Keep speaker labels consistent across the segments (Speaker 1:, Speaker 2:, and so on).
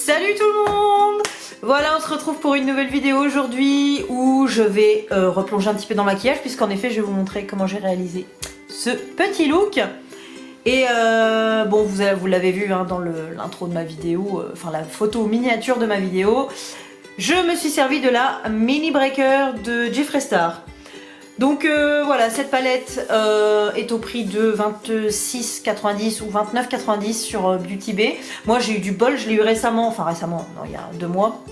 Speaker 1: Salut tout le monde! Voilà, on se retrouve pour une nouvelle vidéo aujourd'hui où je vais replonger un petit peu dans le maquillage puisqu'en effet je vais vous montrer comment j'ai réalisé ce petit look. Et bon, vous l'avez vu hein, dans l'intro de ma vidéo, enfin la photo miniature de ma vidéo, je me suis servi de la Mini Breaker de Jeffree Star. Donc voilà, cette palette est au prix de 26,90 ou 29,90 sur Beauty Bay. Moi j'ai eu du bol, je l'ai eu récemment, enfin récemment, non il y a 2 mois.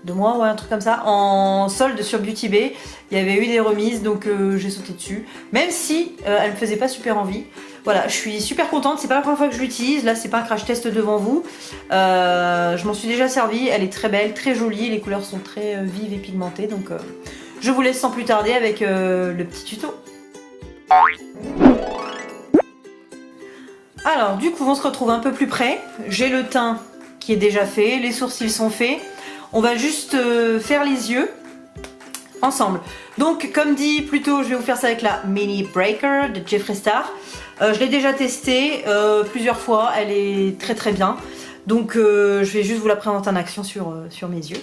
Speaker 1: 2 mois, ouais, un truc comme ça, en solde sur Beauty Bay. Il y avait eu des remises, donc j'ai sauté dessus. Même si elle me faisait pas super envie. Voilà, je suis super contente, c'est pas la première fois que je l'utilise. Là, c'est pas un crash test devant vous. Je m'en suis déjà servi, elle est très belle, très jolie. Les couleurs sont très vives et pigmentées, donc je vous laisse sans plus tarder avec le petit tuto. Alors, du coup, on se retrouve un peu plus près. J'ai le teint qui est déjà fait, les sourcils sont faits. On va juste faire les yeux ensemble. Donc comme dit plus tôt, je vais vous faire ça avec la Mini Breaker de Jeffree Star. Je l'ai déjà testée plusieurs fois, elle est très très bien. Donc je vais juste vous la présenter en action sur mes yeux.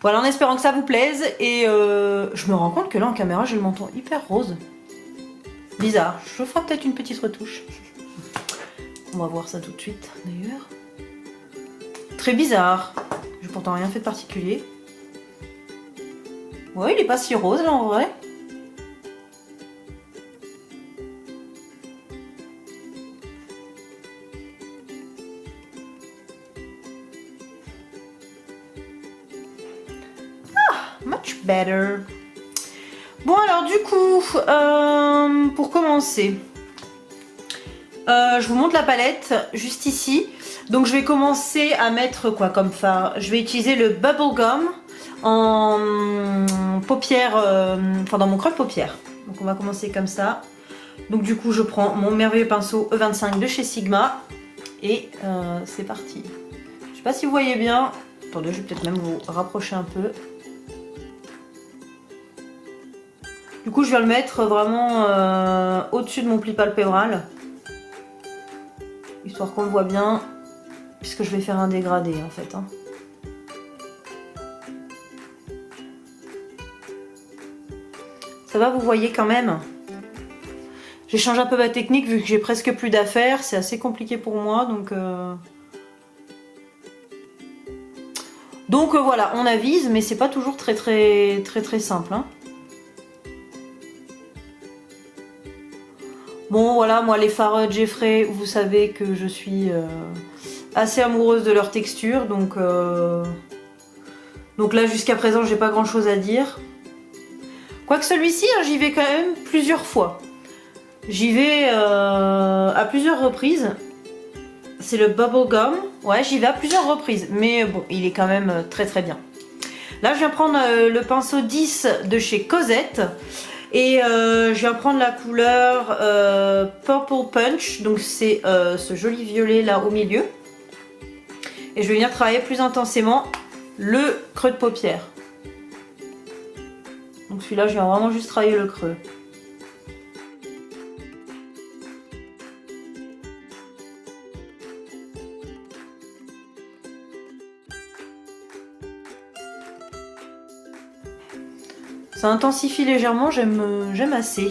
Speaker 1: Voilà, en espérant que ça vous plaise. Et je me rends compte que là en caméra j'ai le menton hyper rose. Bizarre, je ferai peut-être une petite retouche. On va voir ça tout de suite d'ailleurs. Très bizarre. J'ai pourtant rien fait de particulier. Ouais, il est pas si rose là en vrai. Ah, much better. Bon alors du coup, pour commencer, je vous montre la palette juste ici. Donc je vais commencer à mettre quoi comme fard. Je vais utiliser le Bubblegum en paupières, enfin dans mon creux de paupière. Donc on va commencer comme ça. Donc du coup je prends mon merveilleux pinceau E25 de chez Sigma. Et c'est parti. Je sais pas si vous voyez bien. Attendez, je vais peut-être même vous rapprocher un peu. Du coup je vais le mettre vraiment au-dessus de mon pli palpébral. Histoire qu'on le voit bien. Puisque je vais faire un dégradé en fait. Hein. Ça va, vous voyez quand même. J'ai changé un peu ma technique vu que j'ai presque plus d'affaires. C'est assez compliqué pour moi. Donc voilà, on avise, mais c'est pas toujours très simple. Hein. Bon voilà, moi les fards Jeffree, vous savez que je suis assez amoureuse de leur texture. Donc là jusqu'à présent j'ai pas grand chose à dire. Quoique celui-ci, hein, j'y vais quand même plusieurs fois. J'y vais à plusieurs reprises. C'est le Bubblegum. Ouais, j'y vais à plusieurs reprises. Mais bon, il est quand même très très bien. Là, je viens prendre le pinceau 10 de chez Cosette. Et je viens prendre la couleur Purple Punch. Donc c'est ce joli violet là au milieu. Et je vais venir travailler plus intensément le creux de paupière. Donc celui-là, je viens vraiment juste travailler le creux. Ça intensifie légèrement, j'aime assez. De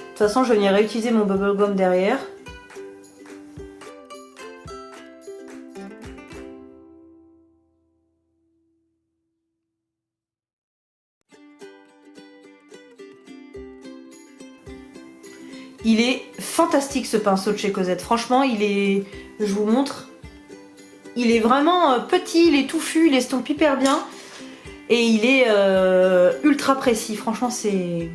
Speaker 1: toute façon, je vais venir réutiliser mon Bubblegum derrière. Il est fantastique ce pinceau de chez Cosette. Franchement, il est... Je vous montre. Il est vraiment petit, il est touffu, il estompe hyper bien. Et il est ultra précis. Franchement, c'est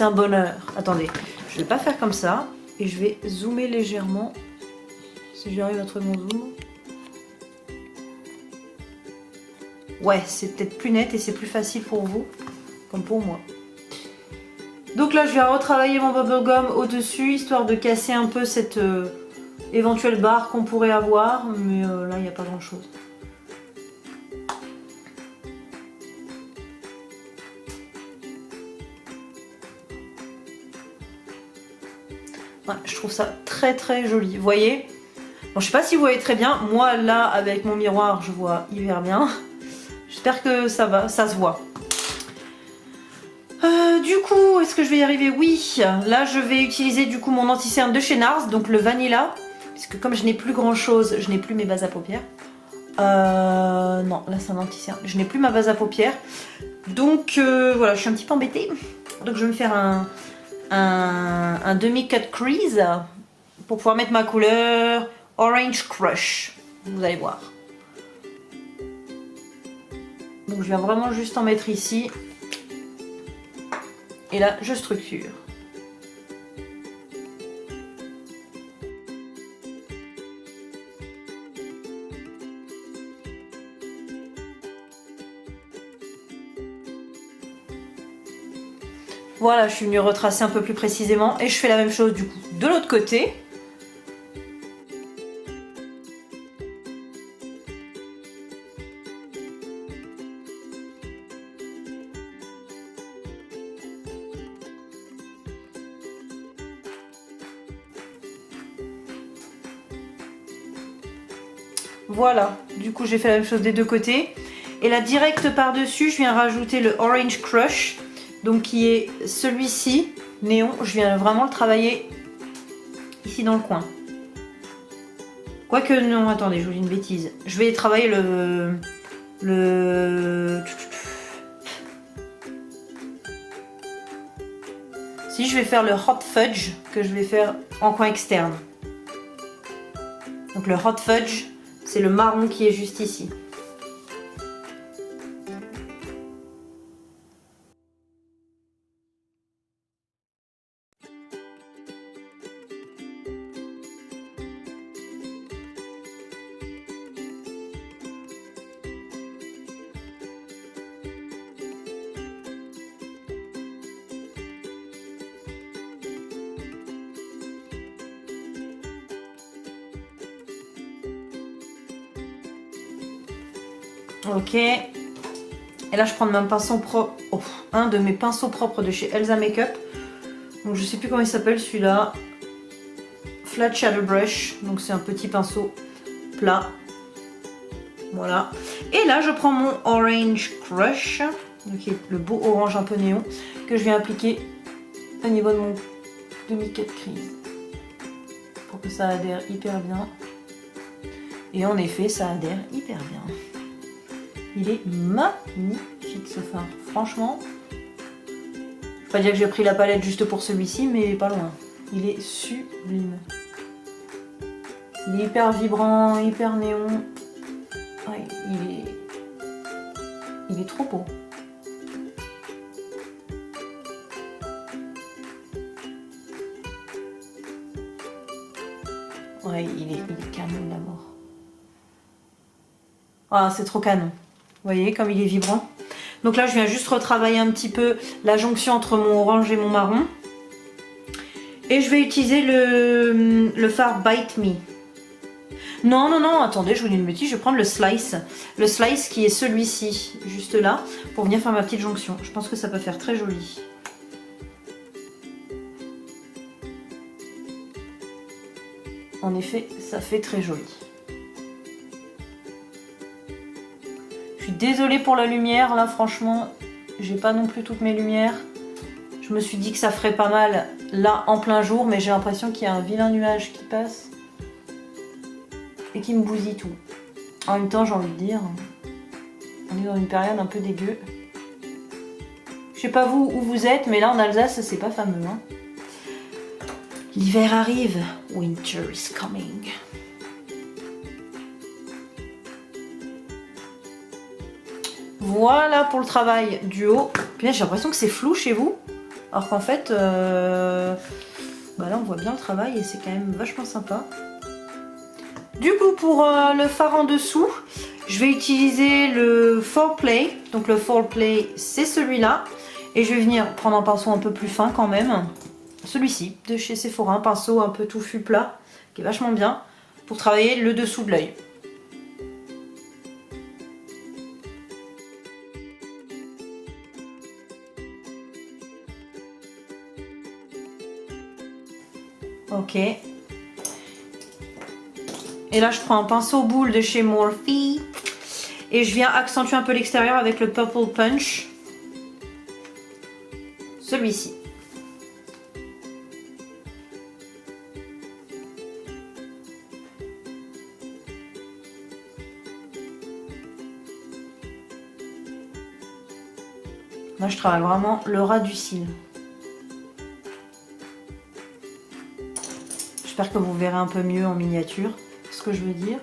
Speaker 1: un bonheur. Attendez, je vais pas faire comme ça. Et je vais zoomer légèrement. Si j'arrive à trouver mon zoom. Ouais, c'est peut-être plus net et c'est plus facile pour vous. Comme pour moi. Donc là, je vais retravailler mon Bubblegum au-dessus, histoire de casser un peu cette éventuelle barre qu'on pourrait avoir. Mais là, il n'y a pas grand-chose. Ouais, je trouve ça très très joli. Vous voyez? Bon, je sais pas si vous voyez très bien. Moi, là, avec mon miroir, je vois hyper bien. J'espère que ça va, ça se voit. Du coup, est-ce que je vais y arriver? Oui. Là, je vais utiliser du coup mon anti-cerne de chez NARS, donc le Vanilla. Puisque comme je n'ai plus grand chose, je n'ai plus mes bases à paupières. Non, là c'est un anti-cerne. Je n'ai plus ma base à paupières. Donc voilà, je suis un petit peu embêtée. Donc je vais me faire un demi-cut crease pour pouvoir mettre ma couleur Orange Crush. Vous allez voir. Donc je viens vraiment juste en mettre ici. Et là, je structure. Voilà, je suis venue retracer un peu plus précisément et je fais la même chose du coup de l'autre côté. Voilà, du coup j'ai fait la même chose des deux côtés. Et là direct par-dessus, je viens rajouter le Orange Crush, donc qui est celui-ci, néon. Je viens vraiment le travailler ici dans le coin. Quoique non, attendez, je vous dis une bêtise. Je vais travailler Si je vais faire le Hot Fudge, que je vais faire en coin externe. Donc le Hot Fudge, c'est le marron qui est juste ici. Ok. Et là, je prends un pinceau propre, un de mes pinceaux propres de chez Elsa Makeup. Donc, je sais plus comment il s'appelle celui-là. Flat Shadow Brush. Donc, c'est un petit pinceau plat. Voilà. Et là, je prends mon Orange Crush, qui est le beau orange un peu néon, que je viens appliquer au niveau de mon demi-cut crease. Pour que ça adhère hyper bien. Et en effet, ça adhère hyper bien. Il est magnifique ce fard, franchement. Je vais pas dire que j'ai pris la palette juste pour celui-ci, mais pas loin. Il est sublime. Il est hyper vibrant, hyper néon. Ouais, il est trop beau. Ouais, il est canon de la mort. Ah, c'est trop canon. Vous voyez comme il est vibrant. Donc là, je viens juste retravailler un petit peu la jonction entre mon orange et mon marron. Et je vais utiliser le fard Bite Me. Non, non, non, attendez, je vous dis une bêtise, je vais prendre le Slice. Le Slice qui est celui-ci, juste là, pour venir faire ma petite jonction. Je pense que ça peut faire très joli. En effet, ça fait très joli. Je suis désolée pour la lumière, là franchement, j'ai pas non plus toutes mes lumières. Je me suis dit que ça ferait pas mal là en plein jour, mais j'ai l'impression qu'il y a un vilain nuage qui passe et qui me bousille tout. En même temps, j'ai envie de dire, on est dans une période un peu dégueu. Je sais pas vous où vous êtes, mais là en Alsace, c'est pas fameux. Hein. L'hiver arrive, winter is coming. Voilà pour le travail du haut. Puis j'ai l'impression que c'est flou chez vous. Alors qu'en fait, bah là on voit bien le travail et c'est quand même vachement sympa. Du coup pour le fard en dessous, je vais utiliser le Foreplay. Donc le Foreplay c'est celui-là. Et je vais venir prendre un pinceau un peu plus fin quand même. Celui-ci de chez Sephora, un pinceau un peu touffu plat qui est vachement bien pour travailler le dessous de l'œil. Ok. Et là, je prends un pinceau boule de chez Morphe. Et je viens accentuer un peu l'extérieur avec le Purple Punch. Celui-ci. Là, je travaille vraiment le ras du cil. J'espère que vous verrez un peu mieux en miniature ce que je veux dire.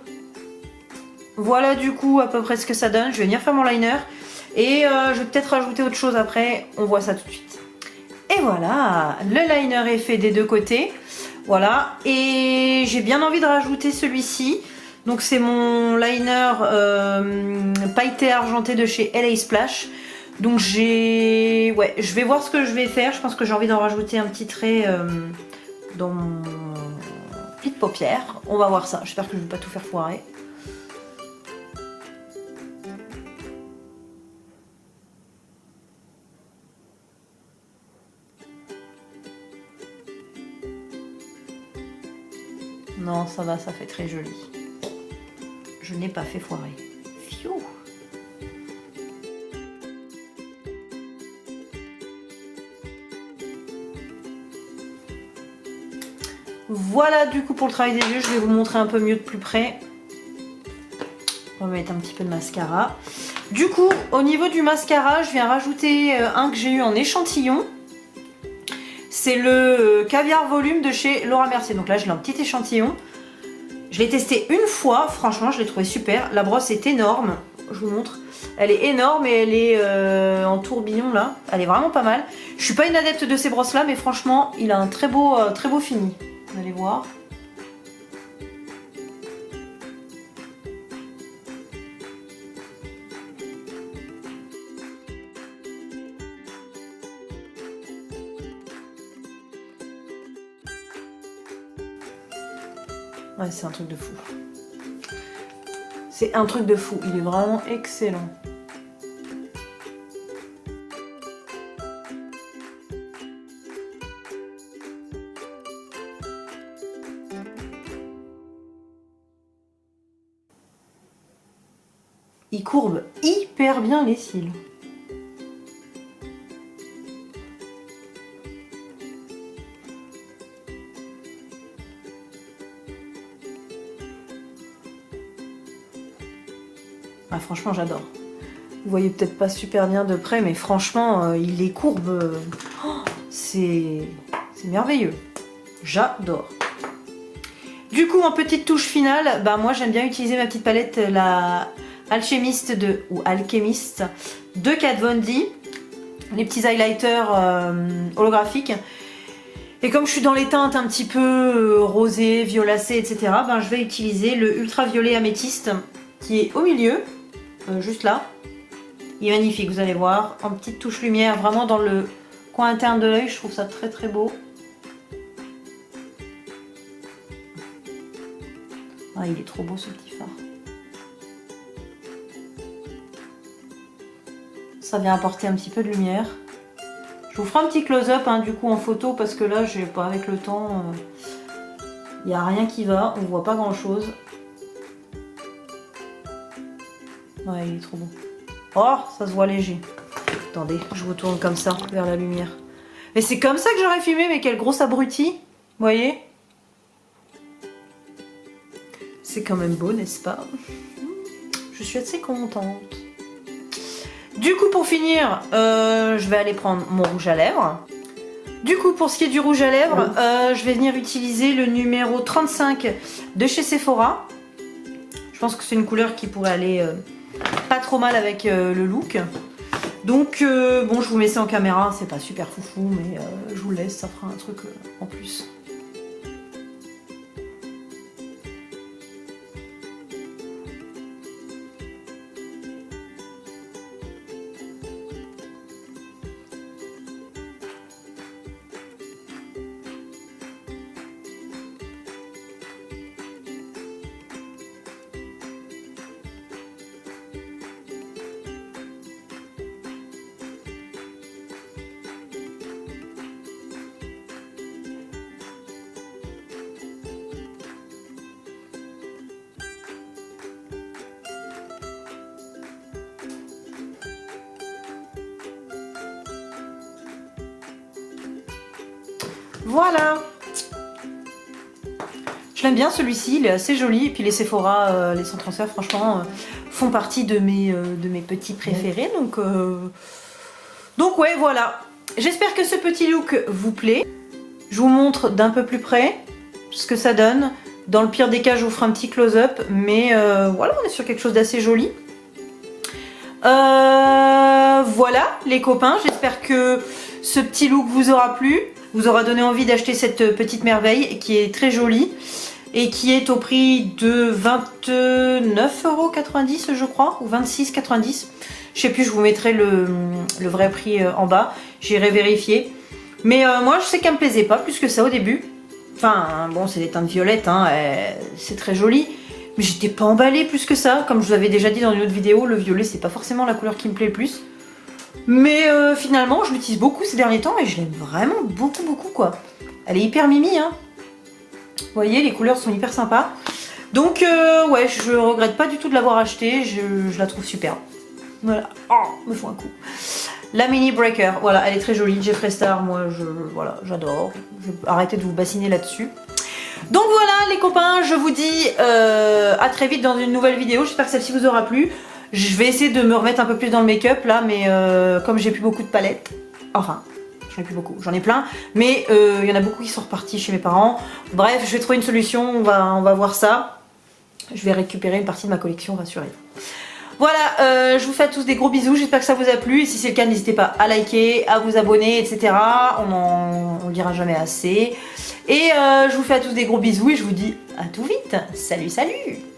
Speaker 1: Voilà du coup à peu près ce que ça donne. Je vais venir faire mon liner. Et je vais peut-être rajouter autre chose après. On voit ça tout de suite. Et voilà, le liner est fait des deux côtés. Voilà, et j'ai bien envie de rajouter celui-ci. Donc c'est mon liner pailleté argenté de chez LA Splash. Donc je vais voir ce que je vais faire. Je pense que j'ai envie d'en rajouter un petit trait dans mon pli de paupière. On va voir ça, j'espère que je ne vais pas tout faire foirer. Non, ça va, ça fait très joli. Je n'ai pas fait foirer. Fiou. Voilà du coup pour le travail des yeux, je vais vous montrer un peu mieux de plus près. On va mettre un petit peu de mascara. Du coup, au niveau du mascara, je viens rajouter un que j'ai eu en échantillon. C'est le Caviar Volume de chez Laura Mercier. Donc là, je l'ai en petit échantillon. Je l'ai testé une fois, franchement, je l'ai trouvé super. La brosse est énorme, je vous montre. Elle est énorme et elle est en tourbillon là. Elle est vraiment pas mal. Je suis pas une adepte de ces brosses là, mais franchement, il a un très beau fini. Vous allez voir. Ouais, c'est un truc de fou. C'est un truc de fou. Il est vraiment excellent. Il courbe hyper bien les cils. Ah, franchement, j'adore. Vous voyez peut-être pas super bien de près, mais franchement, il les courbe. Oh, c'est merveilleux. J'adore. Du coup, en petite touche finale, bah moi j'aime bien utiliser ma petite palette, la Alchemist de Kat Von D. Les petits highlighters holographiques. Et comme je suis dans les teintes un petit peu rosé, violacé, etc., ben je vais utiliser le ultraviolet améthyste qui est au milieu, juste là. Il est magnifique, vous allez voir, en petite touche lumière, vraiment dans le coin interne de l'œil, je trouve ça très très beau. Ah, il est trop beau ce petit fard. Ça vient apporter un petit peu de lumière. Je vous ferai un petit close-up du coup en photo parce que là, j'ai pas avec le temps, il n'y a rien qui va, on voit pas grand chose. Ouais, il est trop beau. Oh, ça se voit léger. Attendez, je vous tourne comme ça vers la lumière. Mais c'est comme ça que j'aurais filmé, mais quel gros abruti. Vous voyez? C'est quand même beau, n'est-ce pas? Je suis assez contente. Du coup, pour finir, je vais aller prendre mon rouge à lèvres. Du coup, pour ce qui est du rouge à lèvres, je vais venir utiliser le numéro 35 de chez Sephora. Je pense que c'est une couleur qui pourrait aller pas trop mal avec le look. Donc, bon, je vous mets ça en caméra, c'est pas super foufou, mais je vous le laisse, ça fera un truc en plus. Voilà. Je l'aime bien celui-ci, il est assez joli. Et puis les Sephora, les sans transfert, franchement, font partie de mes petits préférés. Donc ouais, voilà. J'espère que ce petit look vous plaît. Je vous montre d'un peu plus près ce que ça donne. Dans le pire des cas, je vous ferai un petit close-up. Mais voilà, on est sur quelque chose d'assez joli. Voilà les copains, j'espère que ce petit look vous aura plu. Vous aura donné envie d'acheter cette petite merveille qui est très jolie. Et qui est au prix de 29,90 € je crois. Ou 26,90 €. Je sais plus, je vous mettrai le vrai prix en bas. J'irai vérifier. Mais moi, je sais qu'elle me plaisait pas plus que ça au début. Enfin, bon, c'est des teintes violettes, hein, c'est très joli. Mais j'étais pas emballée plus que ça. Comme je vous avais déjà dit dans une autre vidéo, le violet, c'est pas forcément la couleur qui me plaît le plus. Mais finalement, je l'utilise beaucoup ces derniers temps et je l'aime vraiment beaucoup, beaucoup, quoi. Elle est hyper mimi, hein. Vous voyez, les couleurs sont hyper sympas. Donc, ouais, je regrette pas du tout de l'avoir achetée. Je la trouve superbe. Voilà. Oh, me faut un coup. La Mini Breaker, voilà, elle est très jolie. Jeffree Star, moi, voilà, j'adore. Je vais arrêter de vous bassiner là-dessus. Donc voilà, les copains, je vous dis à très vite dans une nouvelle vidéo. J'espère que celle-ci vous aura plu. Je vais essayer de me remettre un peu plus dans le make-up, là, mais comme j'ai plus beaucoup de palettes, enfin... J'en ai plus beaucoup, j'en ai plein, mais il y en a beaucoup qui sont repartis chez mes parents. Bref, je vais trouver une solution, on va voir ça. Je vais récupérer une partie de ma collection, rassurez-vous. Voilà, je vous fais à tous des gros bisous, j'espère que ça vous a plu. Et si c'est le cas, n'hésitez pas à liker, à vous abonner, etc. On le dira jamais assez. Et je vous fais à tous des gros bisous et je vous dis à tout vite. Salut, salut!